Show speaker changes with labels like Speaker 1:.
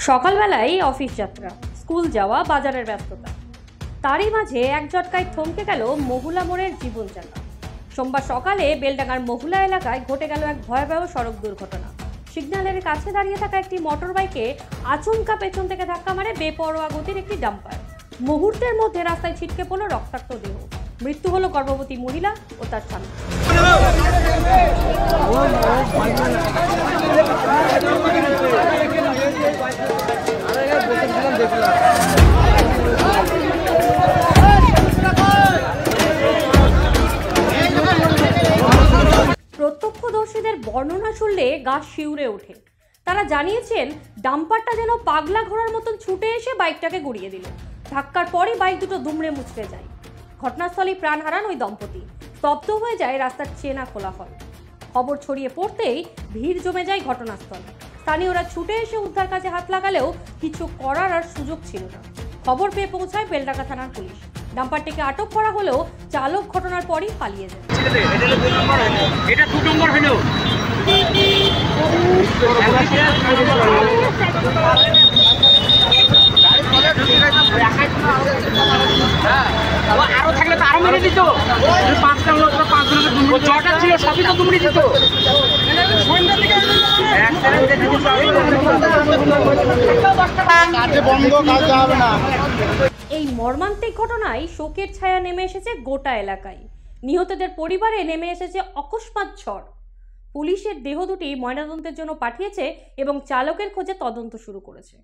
Speaker 1: সকালবেলায় অফিস যাত্রা, স্কুল যাওয়া, বাজারের ব্যস্ততা, তারই মাঝে এক ঝটকায় থমকে গেল মহুলা মোড়ের জীবনযাত্রা। সোমবার সকালে বেলডাঙ্গার মহুলা এলাকায় ঘটে গেল এক ভয়াবহ সড়ক দুর্ঘটনা। সিগন্যালের কাছে দাঁড়িয়ে থাকা একটি মোটর বাইকে আচমকা পেছন থেকে ধাক্কা মারে বেপরোয়া গতির একটি ডাম্পার। মুহূর্তের মধ্যে রাস্তায় ছিটকে পড়ল রক্তাক্ত দেহ। মৃত্যু হলো গর্ভবতী মহিলা ও তার স্বামী। প্রত্যক্ষদর্শীদের বর্ণনা শুনলে গা শিউরে ওঠে। তারা জানিয়েছেন, ডাম্পারটা যেন পাগলা ঘোড়ার মতন ছুটে এসে বাইকটাকে গুড়িয়ে দিল। ধাক্কার পরই বাইক দুটো দুমড়ে মুচড়ে যায়। ঘটনাস্থলেই প্রাণ হারান ওই দম্পতি। স্তব্ধ হয়ে যায় রাস্তার চেনা খোলা হয়। খবর ছড়িয়ে পড়তেই ভিড় জমে যায় ঘটনাস্থলে। স্থানীয়রা ছুটে এসে উদ্ধার কাজে হাত লাগালেও কিছু করার আর সুযোগ ছিল না। খবর পেয়ে পৌঁছায় বেলডাঙ্গা থানার পুলিশ। ডাম্পারটিকে আটক করা হলেও চালক ঘটনার পরই পালিয়ে যায়।
Speaker 2: আরো থাকলে তো আরো মেরে দিত। পাঁচটা লোক জটা ছিল, সবই তো তুমি দিত।
Speaker 1: এই মর্মান্তিক ঘটনায় শোকের ছায়া নেমে এসেছে গোটা এলাকায়। নিহতদের পরিবারে নেমে এসেছে অকস্মাৎ ঝড়। পুলিশের দেহ দুটি ময়নাতদন্তের জন্য পাঠিয়েছে এবং চালকের খোঁজে তদন্ত শুরু করেছে।